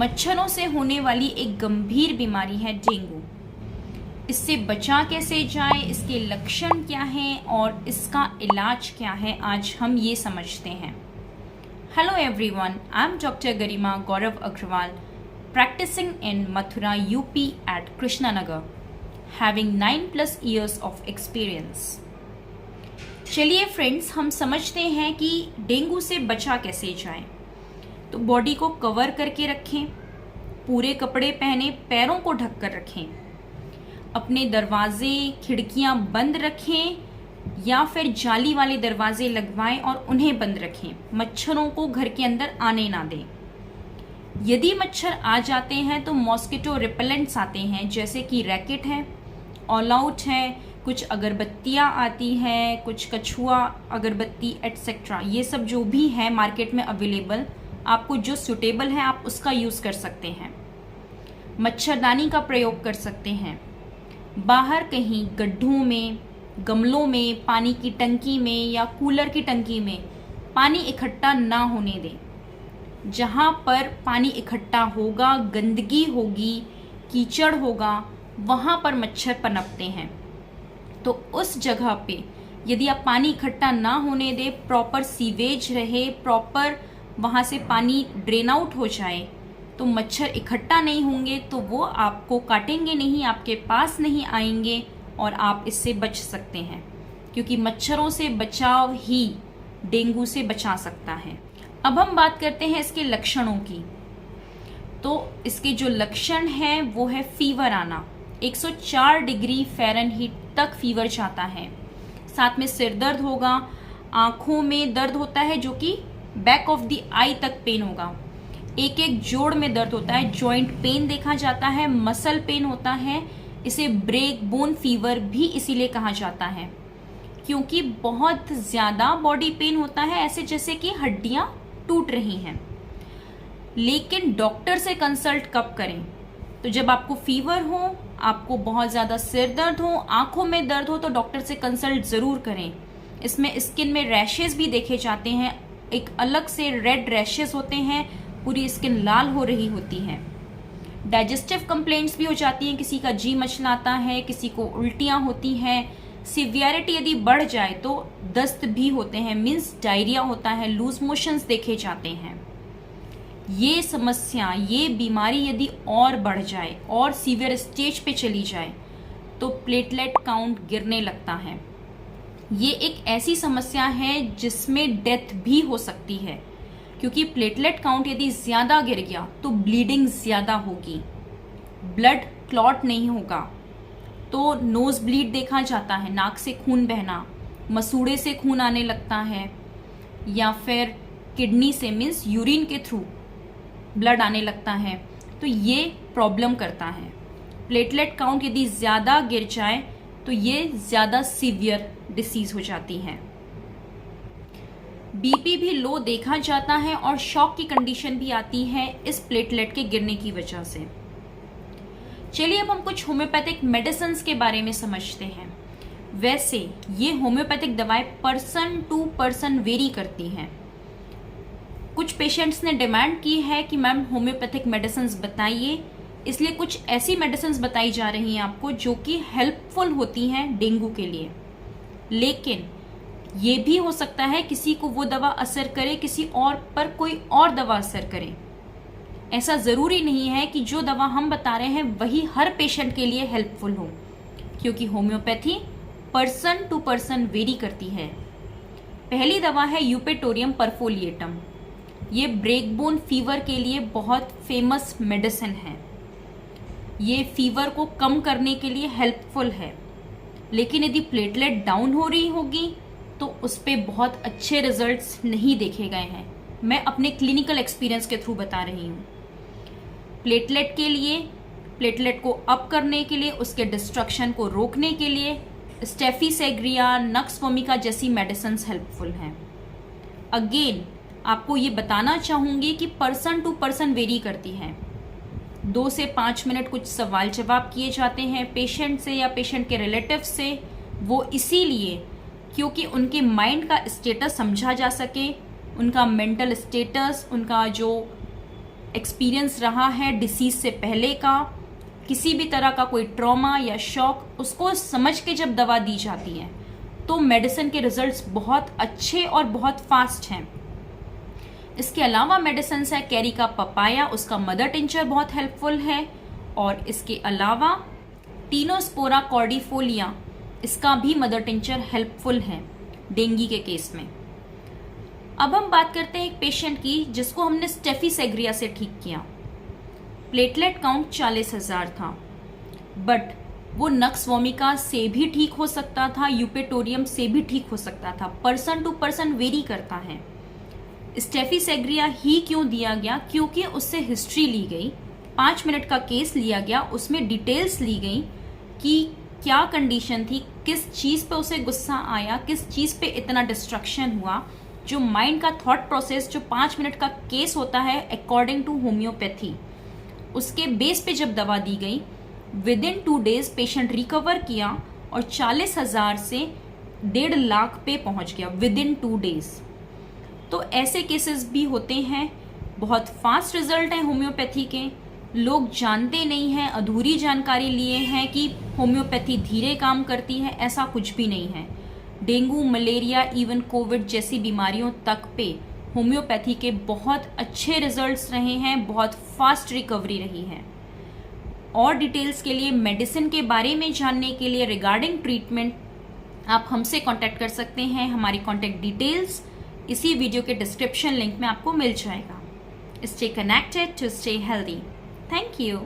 मच्छरों से होने वाली एक गंभीर बीमारी है डेंगू। इससे बचा कैसे जाए, इसके लक्षण क्या हैं और इसका इलाज क्या है, आज हम ये समझते हैं। Hello everyone, I am doctor Garima Gaurav Agarwal, practicing in Mathura, UP at Krishnanagar, having 9+ years of experience। चलिए फ्रेंड्स, हम समझते हैं कि डेंगू से बचा कैसे जाए। तो बॉडी को कवर करके रखें, पूरे कपड़े पहने, पैरों को ढककर रखें, अपने दरवाजे खिड़कियां बंद रखें या फिर जाली वाले दरवाजे लगवाएं और उन्हें बंद रखें। मच्छरों को घर के अंदर आने ना दें। यदि मच्छर आ जाते हैं तो मॉस्किटो रिपेलेंट्स आते हैं, जैसे कि रैकेट है, ऑल आउट है, कुछ अगरबत्तियाँ आती हैं, कुछ कछुआ अगरबत्ती एटसेट्रा। ये सब जो भी है मार्केट में अवेलेबल, आपको जो सूटेबल है आप उसका यूज़ कर सकते हैं। मच्छरदानी का प्रयोग कर सकते हैं। बाहर कहीं गड्ढों में, गमलों में, पानी की टंकी में या कूलर की टंकी में पानी इकट्ठा ना होने दें। जहाँ पर पानी इकट्ठा होगा, गंदगी होगी, कीचड़ होगा, वहाँ पर मच्छर पनपते हैं। तो उस जगह पे यदि आप पानी इकट्ठा ना होने दें, प्रॉपर सीवेज रहे, प्रॉपर वहाँ से पानी ड्रेन आउट हो जाए, तो मच्छर इकट्ठा नहीं होंगे, तो वो आपको काटेंगे नहीं, आपके पास नहीं आएंगे और आप इससे बच सकते हैं, क्योंकि मच्छरों से बचाव ही डेंगू से बचा सकता है। अब हम बात करते हैं इसके लक्षणों की। तो इसके जो लक्षण हैं वो है फीवर आना, 104 डिग्री फ़ारेनहीट तक फीवर जाता है। साथ में सिर दर्द होगा, आंखों में दर्द होता है जो कि बैक ऑफ द आई तक पेन होगा, एक एक जोड़ में दर्द होता है, जॉइंट पेन देखा जाता है, मसल पेन होता है। इसे ब्रेक बोन फीवर भी इसीलिए कहा जाता है, क्योंकि बहुत ज़्यादा बॉडी पेन होता है, ऐसे जैसे कि हड्डियां टूट रही हैं। लेकिन डॉक्टर से कंसल्ट कब करें? तो जब आपको फीवर हो, आपको बहुत ज़्यादा सिर दर्द हो, आंखों में दर्द हो, तो डॉक्टर से कंसल्ट ज़रूर करें। इसमें स्किन में रैशेस भी देखे जाते हैं, एक अलग से रेड रैशेस होते हैं, पूरी स्किन लाल हो रही होती है। डाइजेस्टिव कंप्लेंट्स भी हो जाती हैं, किसी का जी मचलाता है, किसी को उल्टियाँ होती हैं। सिवियरिटी यदि बढ़ जाए तो दस्त भी होते हैं, मीन्स डायरिया होता है, लूज मोशंस देखे जाते हैं। ये समस्या, ये बीमारी यदि और बढ़ जाए और सीवियर स्टेज पे चली जाए तो प्लेटलेट काउंट गिरने लगता है। ये एक ऐसी समस्या है जिसमें डेथ भी हो सकती है, क्योंकि प्लेटलेट काउंट यदि ज़्यादा गिर गया तो ब्लीडिंग ज़्यादा होगी, ब्लड क्लॉट नहीं होगा, तो नोज़ ब्लीड देखा जाता है, नाक से खून बहना, मसूड़े से खून आने लगता है, या फिर किडनी से, मीन्स यूरिन के थ्रू ब्लड आने लगता है। तो ये प्रॉब्लम करता है। प्लेटलेट काउंट यदि ज़्यादा गिर जाए तो ये ज़्यादा सीवियर डिसीज़ हो जाती है। बीपी भी लो देखा जाता है और शॉक की कंडीशन भी आती है इस प्लेटलेट के गिरने की वजह से। चलिए अब हम कुछ होम्योपैथिक मेडिसिन्स के बारे में समझते हैं। वैसे ये होम्योपैथिक दवाएं पर्सन टू पर्सन वेरी करती हैं। कुछ पेशेंट्स ने डिमांड की है कि मैम होम्योपैथिक मेडिसिन्स बताइए, इसलिए कुछ ऐसी मेडिसिन्स बताई जा रही हैं आपको जो कि हेल्पफुल होती हैं डेंगू के लिए। लेकिन ये भी हो सकता है किसी को वो दवा असर करे, किसी और पर कोई और दवा असर करे। ऐसा ज़रूरी नहीं है कि जो दवा हम बता रहे हैं वही हर पेशेंट के लिए हेल्पफुल हो, क्योंकि homeopathy person to person vary करती है। पहली दवा है यूपेटोरियम परफोलिएटम। ये ब्रेक बोन फीवर के लिए बहुत फेमस मेडिसिन है। ये फीवर को कम करने के लिए हेल्पफुल है, लेकिन यदि प्लेटलेट डाउन हो रही होगी तो उस पर बहुत अच्छे रिजल्ट्स नहीं देखे गए हैं। मैं अपने क्लिनिकल एक्सपीरियंस के थ्रू बता रही हूँ। प्लेटलेट के लिए, प्लेटलेट को अप करने के लिए, उसके डिस्ट्रक्शन को रोकने के लिए स्टेफिसेग्रिया, नक्स वोमिका जैसी मेडिसिन हेल्पफुल हैं। अगेन आपको ये बताना चाहूँगी कि पर्सन टू पर्सन वेरी करती हैं। 2 से 5 मिनट कुछ सवाल जवाब किए जाते हैं पेशेंट से या पेशेंट के रिलेटिव से, वो इसीलिए क्योंकि उनके माइंड का स्टेटस समझा जा सके, उनका मेंटल स्टेटस, उनका जो एक्सपीरियंस रहा है डिसीज से पहले का, किसी भी तरह का कोई ट्रॉमा या शॉक, उसको समझ के जब दवा दी जाती है तो मेडिसिन के रिजल्ट्स बहुत अच्छे और बहुत फास्ट हैं। इसके अलावा मेडिसिन है कैरी का पपाया, उसका मदर टिंचर बहुत हेल्पफुल है। और इसके अलावा टीनोस्पोरा कॉर्डिफोलिया, इसका भी मदर टिंचर हेल्पफुल है डेंगू के केस में। अब हम बात करते हैं एक पेशेंट की जिसको हमने स्टेफी सेग्रिया से ठीक किया। प्लेटलेट काउंट 40,000 था, बट वो नक्स वोमिका से भी ठीक हो सकता था, यूपेटोरियम से भी ठीक हो सकता था। पर्सन टू पर्सन वेरी करता है। स्टेफी सेग्रिया ही क्यों दिया गया? क्योंकि उससे हिस्ट्री ली गई, 5 मिनट का केस लिया गया, उसमें डिटेल्स ली गई कि क्या कंडीशन थी, किस चीज पे उसे गुस्सा आया, किस चीज पे इतना डिस्ट्रक्शन हुआ। जो माइंड का थॉट प्रोसेस, जो 5 मिनट का केस होता है अकॉर्डिंग टू होम्योपैथी, उसके बेस पे जब दवा दी गई, with in 2 days patient recover किया और 40,000 से 1.5 लाख पे पहुंच गया विद इन 2 days। तो ऐसे केसेस भी होते हैं। बहुत फास्ट रिजल्ट है होम्योपैथी के। लोग जानते नहीं हैं, अधूरी जानकारी लिए हैं कि होम्योपैथी धीरे काम करती है। ऐसा कुछ भी नहीं है। डेंगू, मलेरिया, इवन कोविड जैसी बीमारियों तक पे होम्योपैथी के बहुत अच्छे रिजल्ट्स रहे हैं, बहुत फास्ट रिकवरी रही है। और डिटेल्स के लिए, मेडिसिन के बारे में जानने के लिए, रिगार्डिंग ट्रीटमेंट, आप हमसे कांटेक्ट कर सकते हैं। हमारी कांटेक्ट डिटेल्स इसी वीडियो के डिस्क्रिप्शन लिंक में आपको मिल जाएगा। Stay connected to stay healthy. Thank you.